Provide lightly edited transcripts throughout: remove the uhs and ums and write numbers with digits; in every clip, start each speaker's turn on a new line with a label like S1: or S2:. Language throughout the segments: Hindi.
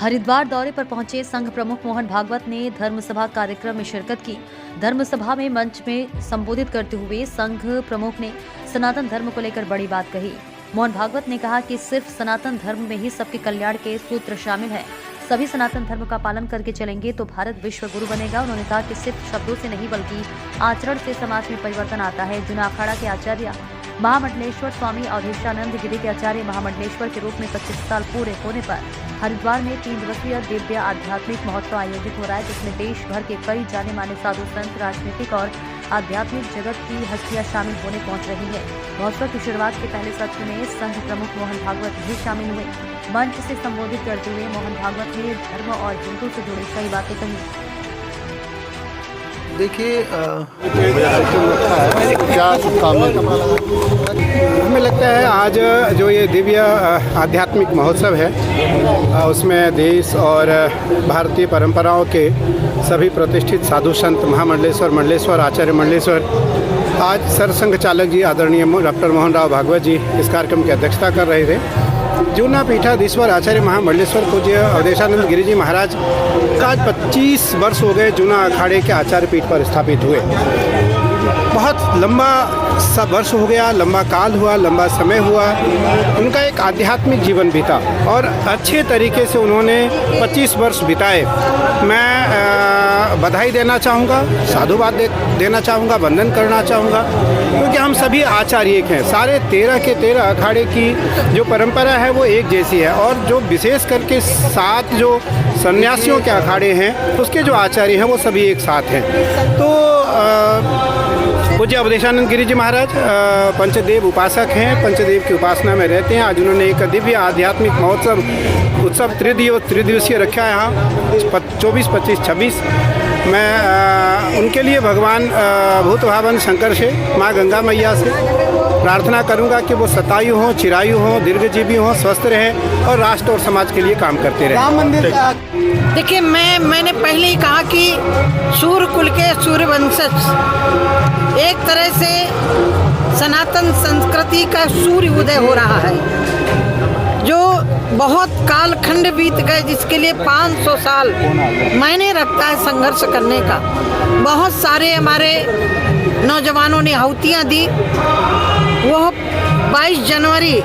S1: हरिद्वार दौरे पर पहुंचे संघ प्रमुख मोहन भागवत ने धर्मसभा कार्यक्रम में शिरकत की। धर्मसभा में मंच में संबोधित करते हुए संघ प्रमुख ने सनातन धर्म को लेकर बड़ी बात कही। मोहन भागवत ने कहा कि सिर्फ सनातन धर्म में ही सबके कल्याण के सूत्र शामिल हैं। सभी सनातन धर्म का पालन करके चलेंगे तो भारत विश्व गुरु बनेगा। उन्होंने कहा कि सिर्फ शब्दों से नहीं बल्कि आचरण से समाज में परिवर्तन आता है। जूना अखाड़ा के आचार्य महामंडलेश्वर स्वामी अवधेशानंद गिरी के आचार्य महामंडलेश्वर के रूप में 25 साल पूरे होने पर हरिद्वार में 3 दिवसीय दिव्य आध्यात्मिक महोत्सव आयोजित हो रहा है, जिसमें देश भर के कई जाने माने साधु संत, राजनीतिक और आध्यात्मिक जगत की हस्तियां शामिल होने पहुंच रही हैं। महोत्सव की शुरुआत के पहले सत्र में संघ प्रमुख मोहन भागवत भी शामिल हुए। मंच से संबोधित करते हुए मोहन भागवत ने धर्म और हिंदू से जुड़ी कई बातें कही।
S2: देखिए, क्या हमें लगता है आज जो ये दिव्य आध्यात्मिक महोत्सव है उसमें देश और भारतीय परंपराओं के सभी प्रतिष्ठित साधु संत मंडलेश्वर आचार्य मंडलेश्वर आज सरसंघ चालक जी आदरणीय डॉक्टर मोहन राव भागवत जी इस कार्यक्रम की अध्यक्षता कर रहे थे। जूना पीठाधीश्वर आचार्य महामंडलेश्वर पूज्य अवधेशानंद गिरी जी महाराज का आज 25 वर्ष हो गए जूना अखाड़े के आचार्य पीठ पर स्थापित हुए। बहुत लंबा वर्ष हो गया, लंबा काल हुआ, लंबा समय हुआ। उनका एक आध्यात्मिक जीवन बीता और अच्छे तरीके से उन्होंने 25 वर्ष बिताए। मैं बधाई देना चाहूँगा, साधुवाद देना चाहूँगा, वंदन करना चाहूँगा, क्योंकि हम सभी आचार्य एक हैं। सारे 13 के 13 अखाड़े की जो परंपरा है वो एक जैसी है और जो विशेष करके 7 जो सन्यासियों के अखाड़े हैं उसके जो आचार्य हैं वो सभी एक साथ हैं। तो पूज्य अवधेशानंद गिरी जी महाराज पंचदेव उपासक हैं, पंचदेव की उपासना में रहते हैं। आज उन्होंने एक दिव्य आध्यात्मिक महोत्सव उत्सव त्रिदिवसीय रखा है यहाँ 24, 25, 26। मैं उनके लिए भगवान भूतभावन शंकर से, माँ गंगा मैया से प्रार्थना करूंगा कि वो शतायु हों, चिरायु हों, दीर्घजीवी हों, स्वस्थ रहें और राष्ट्र और समाज के लिए काम करते रहें।
S3: राम मंदिर देखिए, मैंने पहले ही कहा कि सूर्य कुल के सूर्यवंशज एक तरह से सनातन संस्कृति का सूर्य उदय हो रहा है, जो बहुत कालखंड बीत गए, जिसके लिए 500 साल मायने रखता है संघर्ष करने का। बहुत सारे हमारे नौजवानों ने आहुतियाँ दी। वह 22 जनवरी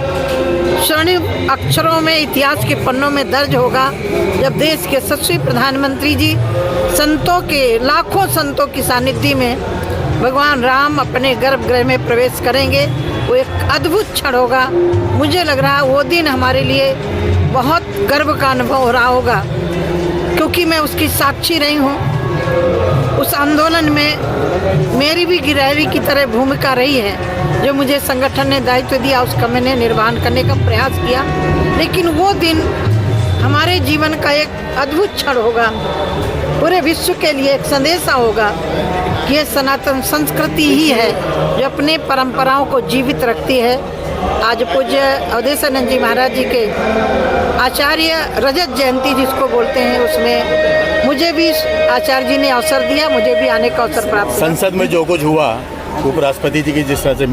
S3: स्वर्णिम अक्षरों में इतिहास के पन्नों में दर्ज होगा, जब देश के यशस्वी प्रधानमंत्री जी संतों के, लाखों संतों की सानिध्य में भगवान राम अपने गर्भगृह में प्रवेश करेंगे। वो एक अद्भुत क्षण होगा। मुझे लग रहा है वो दिन हमारे लिए बहुत गर्व का अनुभव हो रहा होगा, क्योंकि मैं उसकी साक्षी रही हूँ। उस आंदोलन में मेरी भी गिरहरी की तरह भूमिका रही है। जो मुझे संगठन ने दायित्व दिया उसका मैंने निर्वहन करने का प्रयास किया। लेकिन वो दिन हमारे जीवन का एक अद्भुत क्षण होगा, पूरे विश्व के लिए एक संदेशा होगा कि ये सनातन संस्कृति ही है जो अपने परंपराओं को जीवित रखती है। आज पूज्य अवधेशानंद जी महाराज जी के आचार्य रजत जयंती जिसको बोलते हैं, उसमें मुझे भी आचार्य जी ने अवसर दिया, मुझे भी आने का अवसर प्राप्त।
S4: संसद में जो कुछ हुआ, उपराष्ट्रपति जी की जिस तरह से